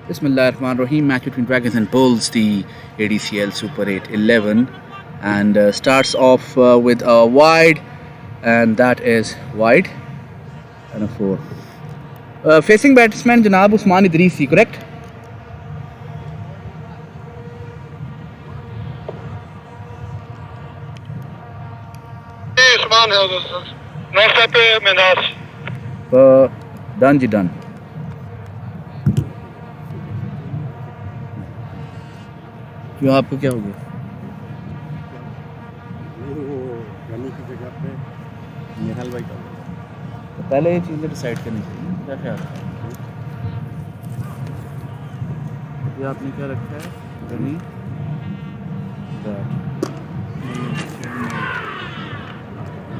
Bismillahirrahmanirrahim. Match between Dragons and Bulls, the ADCL Super 8 11, and starts off with a wide, and that is wide, and a 4. Facing batsman Janab Usman Idrisi, correct? Done ji done. क्यों आपको क्या हो गया? गनी की जगह पे निहाल भाई का तो पहले ये चीज़ें डिसाइड करनी चाहिए. क्या ख्याल है? ये आपने क्या रखा है? गनी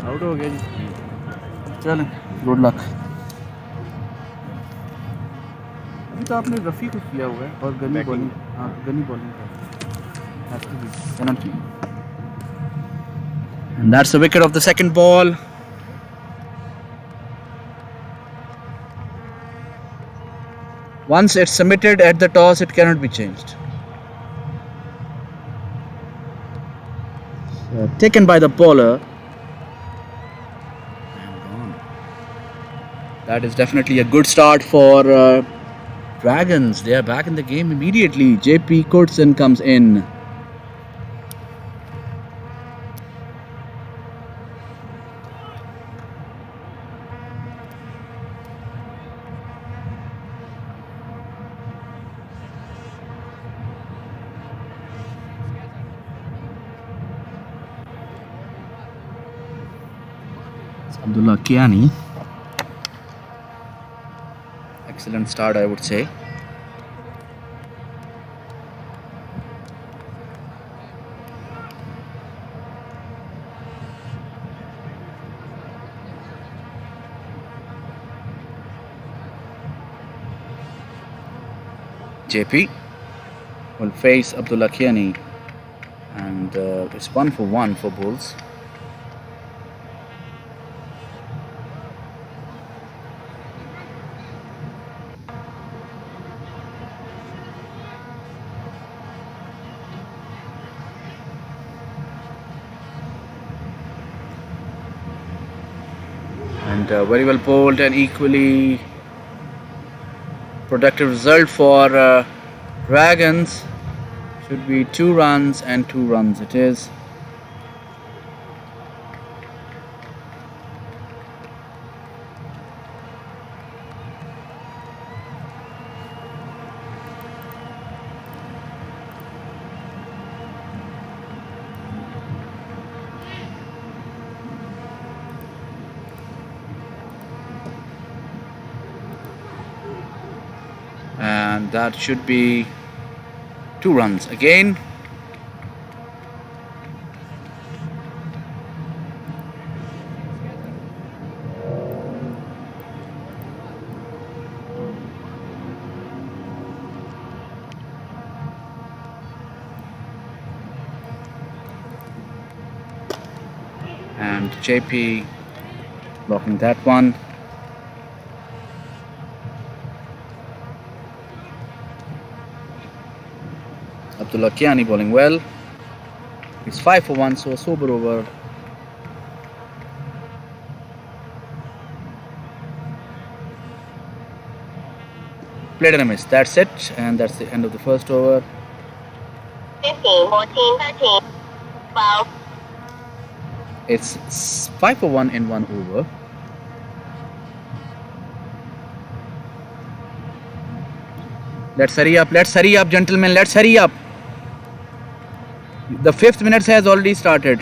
आउट हो गया जी. चलें, गुड लक. अभी तो आपने रफ़ी को किया हुआ है और गनी बॉलिंग. हाँ, गनी बॉलिंग का. And that's the wicket of the second ball. Once it's submitted at the toss, it cannot be changed. Taken by the bowler. And gone. That is definitely a good start for Dragons. They are back in the game immediately. JP Kurtzen comes in. Abdullah Kiani. Excellent start, I would say. JP will face Abdullah Kiani, and it's 1 for 1 for Bulls. And very well bowled and equally productive result for Dragons. Should be 2 runs and 2 runs it is. And that should be 2 runs again. And JP blocking that one. Abdullah Kiani bowling well. It's 5 for 1, so a sober over. Played and a miss. That's it, and that's the end of the first over. 15, 14, 13, 12. It's 5 for 1 in 1 over. Let's hurry up, gentlemen, let's hurry up. The 5th minute has already started.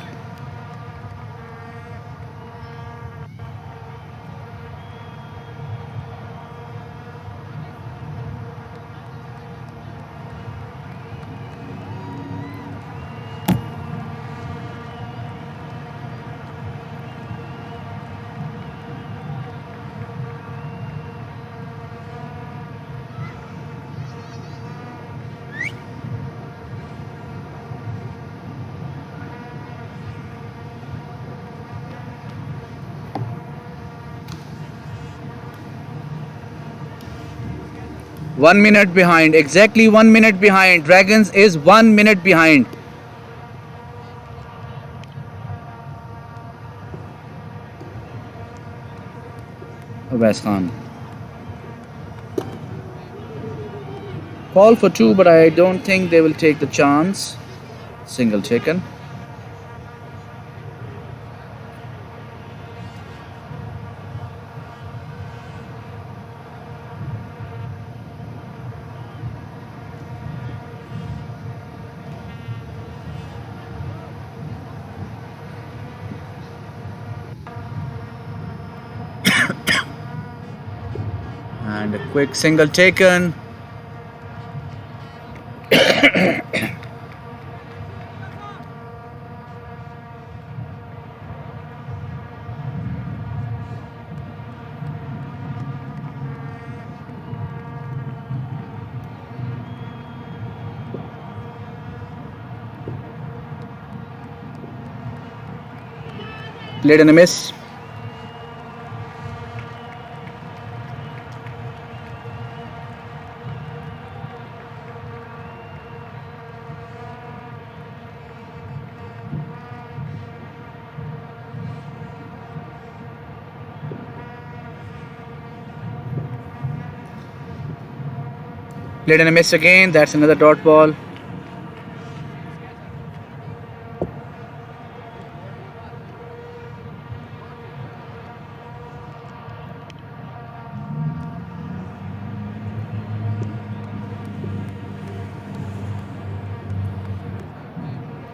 1 minute behind, exactly 1 minute behind. Dragons is 1 minute behind. Abbas Khan. Call for 2, but I don't think they will take the chance. Single taken. And a quick single taken. Played and a miss. Played and a miss again. That's another dot ball.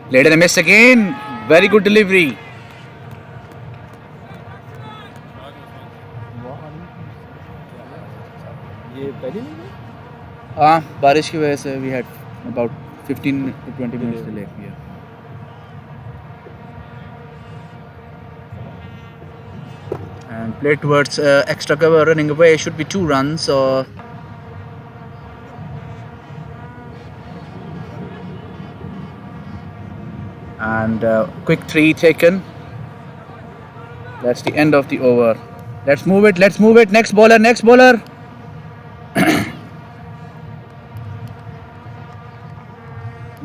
Played and a miss again. Very good delivery. ये पहले नहीं है? बारिश की वजह से we had about 15 to 20 minutes delay. Yeah. And played towards extra cover, running away. Should be 2 runs. And quick 3 taken. That's the end of the over. Let's move it. Let's move it. Next bowler. Next bowler.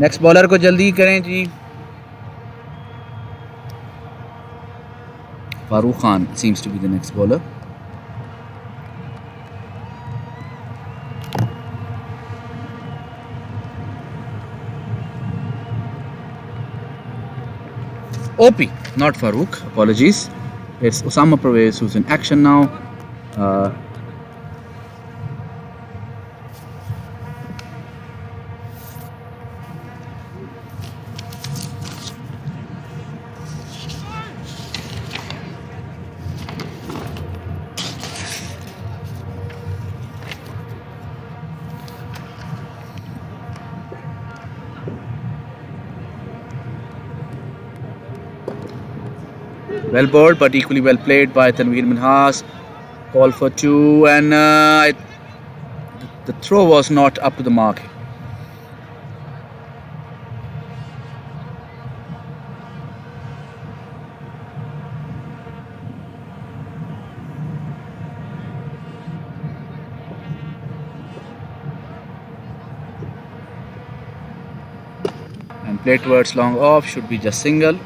Next bowler को जल्दी करें जी. Farooq Khan seems to be the next bowler. OP, not Farooq. Apologies. It's Osama Pervez who's in action now. Well bowled, but equally well played by Tanveer Minhas. Call for 2, and the throw was not up to the mark. And played towards long off, should be just single.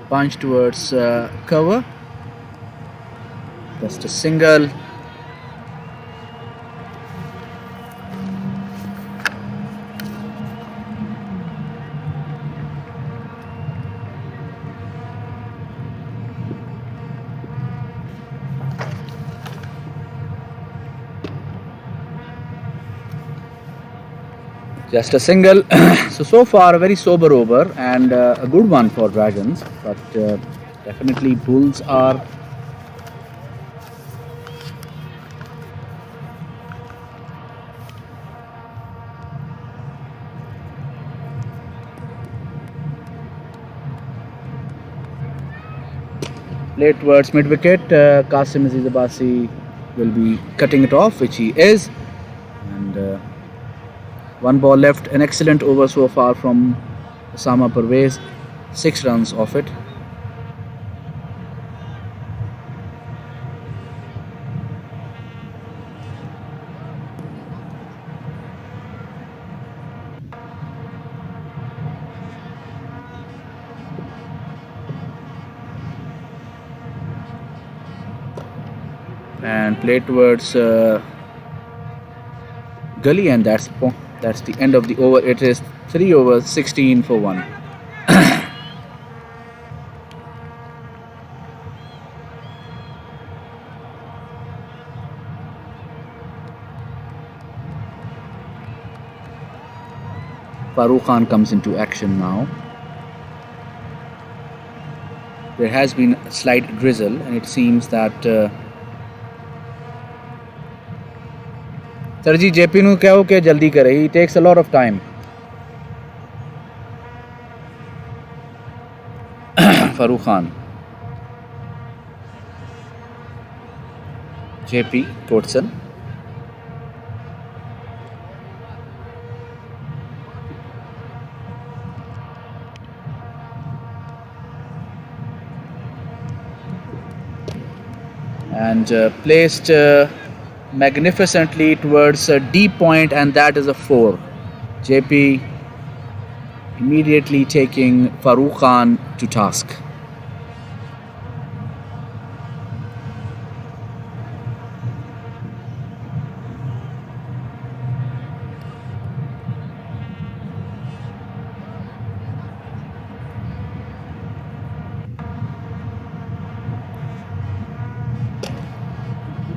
Punch towards cover. Just a single. Just a single. So far a very sober over and a good one for Dragons, but definitely Bulls are Play towards mid wicket. Qasim Aziz Abbasi will be cutting it off, which he is. And one ball left. An excellent over so far from Osama Pervez. 6 runs off it. And play towards Gully, and that's the end of the over. It is 3 overs, 16 for 1. Farooq Khan comes into action now. There has been a slight drizzle, and it seems that Sir ji, JP nu kya ho ke jaldi kare. He takes a lot of time. Farooq Khan. JP Tortson. And placed magnificently towards a deep point, and that is a 4. JP immediately taking Farooq Khan to task.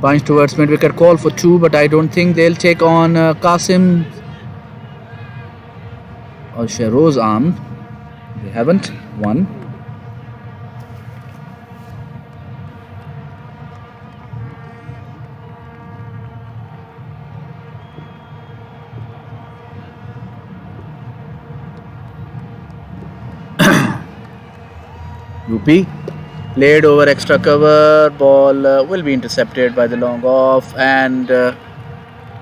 Punch towards mid-wicket, call for 2, but I don't think they'll take on Qasim or Shahroz armed. They haven't. 1. Rupi. Played over extra cover, ball will be intercepted by the long off, and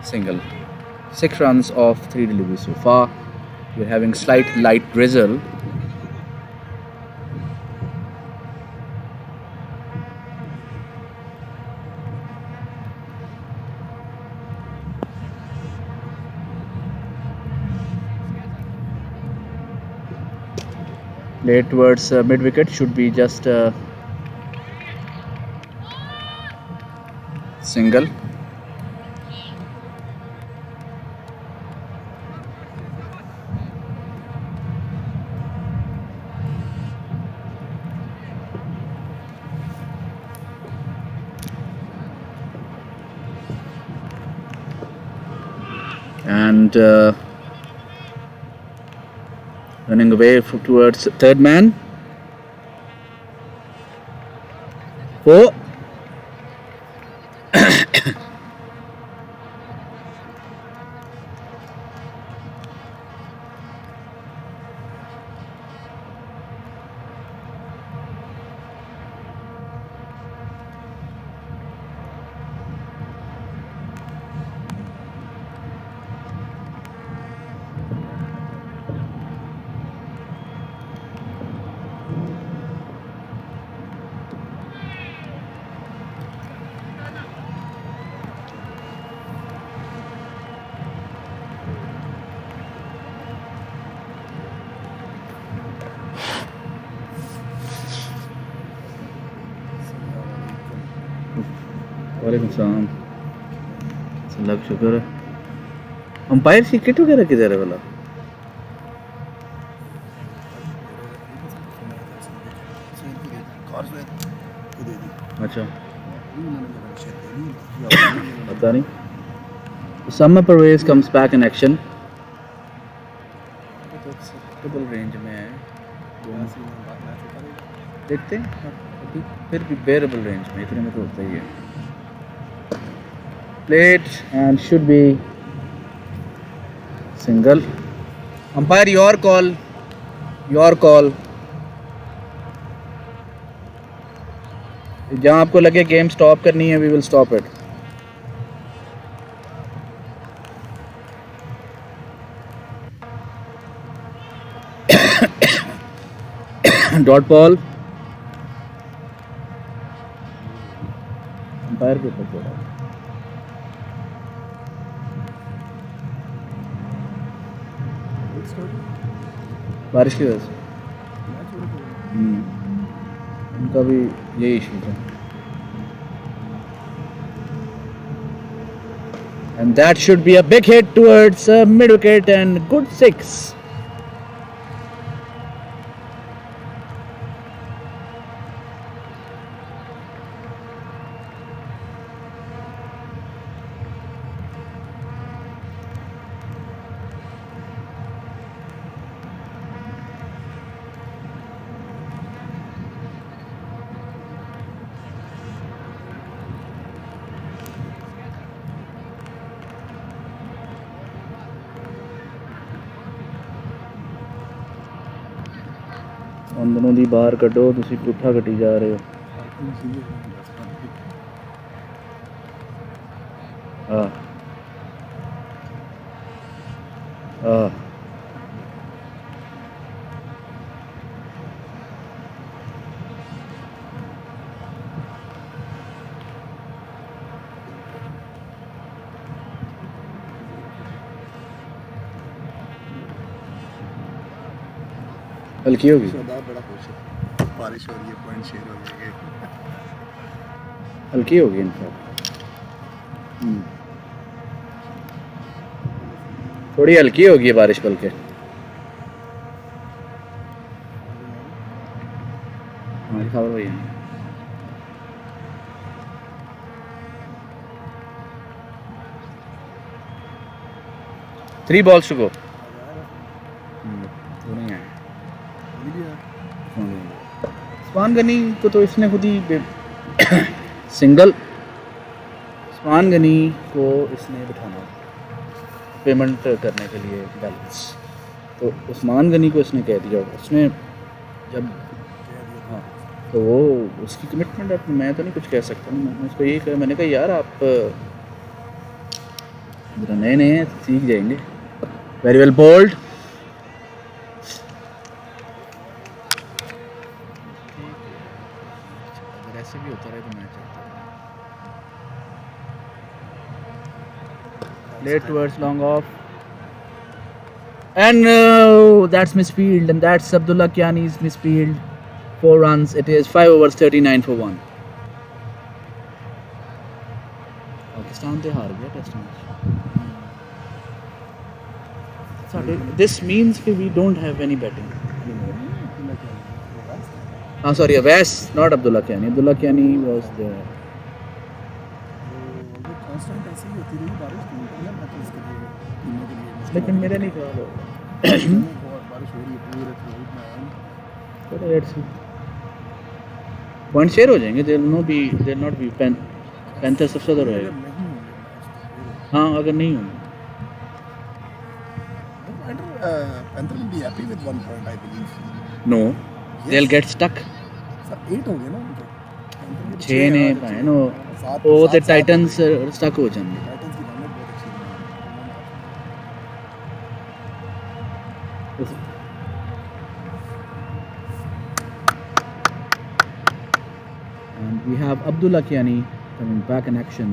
single. 6 runs off 3 deliveries so far. We're having slight light drizzle. Played towards mid wicket, should be just single. And running away towards third man. 4. वालेकुम सलाम अल्लाह का शुक्र है umpire की kit वगैरह किधर है वाला अच्छा पता नहीं Osama Pervez comes back in action double range में है देखते हैं अभी फिर भी बेरेबल रेंज में इतने में तो होता ही है Played and should be single. Umpire, your call. Your call. जहाँ आपको लगे गेम स्टॉप करनी है, we will stop it. Dot ball. Umpire के ऊपर छोड़ा. बारिश की वजह से उनका भी यही इशू था. And that should be a big hit towards mid wicket and good 6. अंदरों दी बाहर कड्डो, तुसी पुट्ठा कटी जा रहे हो. हाँ हाँ. हल्की होगी. बड़ा खुश है, बारिश हो रही है, पॉइंट शेयर हो जाएंगे. हल्की होगी इनफैक्ट. थोड़ी हल्की होगी बारिश बल्कि. हाँ जी खबर भैया. 3 balls to go. वो नहीं आए. उस्मान गनी को तो इसने खुद ही सिंगल. उस्मान गनी को इसने बिठाना पेमेंट करने के लिए बैलेंस. तो उस्मान गनी को इसने कह दिया. उसने जब हाँ तो वो उसकी कमिटमेंट है. मैं तो नहीं कुछ कह सकता हूँ. मैंने उसको यही कहा, मैंने कहा यार आप जरा नए नए हैं, सीख जाएंगे. Very well bowled. अगर ऐसे भी होता रहे तो मैच आता. Late towards long off. And no, that's misfield, and that's Abdullah Kiani's misfield. 4 runs. It is 5 overs, 39 for 1. Pakistan they हार गया test match. This means that we don't have any batting anymore. Sorry, Wes, not Abdullah Kiani. Abdullah Kiani was there. लेकिन मेरे नहीं खराब होगा. Point share हो जाएंगे. There not be panther सबसे ज़्यादा रहेगा. हाँ अगर नहीं होंगे. Panther will be happy with 1 point, I believe. No, they'll get stuck. 8 हो गए ना उनके. 6 ने पाए ना वो तो टाइटन्स स्टक हो जाएंगे. टाइटन्स की रन बहुत अच्छी है. And we have Abdullah Kiani coming back in action.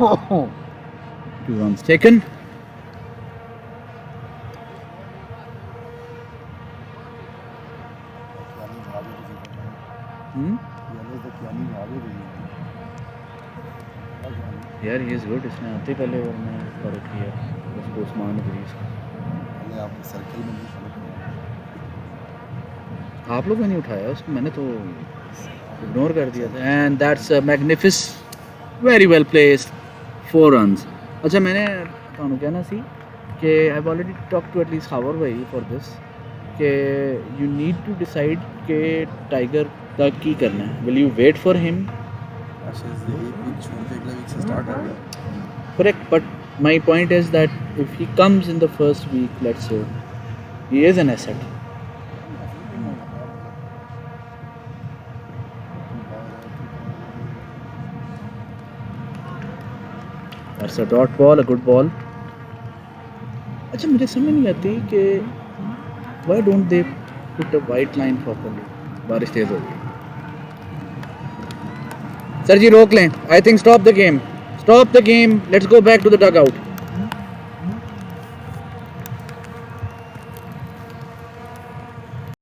Oh, 2 runs taken. यार he is good. इसने आते ही पहले ओवर में फॉलो किया. उसको उस्मान ग्रीस पहले आपके सर्कल में भी फॉलो किया. आप लोगों ने नहीं उठाया उसको. मैंने तो इग्नोर कर दिया था. And that's magnificent. Very well placed. 4 runs. अच्छा मैंने ਤੁਹਾਨੂੰ कहना सी कि I have already talk to at least hour भाई फॉर दिस कि यू नीड टू डिसाइड कि टाइगर का की करना है. Will you wait for him? Ashes the 8 week छोड़ के अगले वीक से स्टार्ट है. Correct. But My point is that if he comes in the first week, let's say, he is an asset. That's a dot ball, a good ball. अच्छा मुझे समझ नहीं आती कि why don't they put a white line properly? बारिश तेज हो गई. Sir जी रोक लें. I think stop the game. Stop the game. Let's go back to the dugout.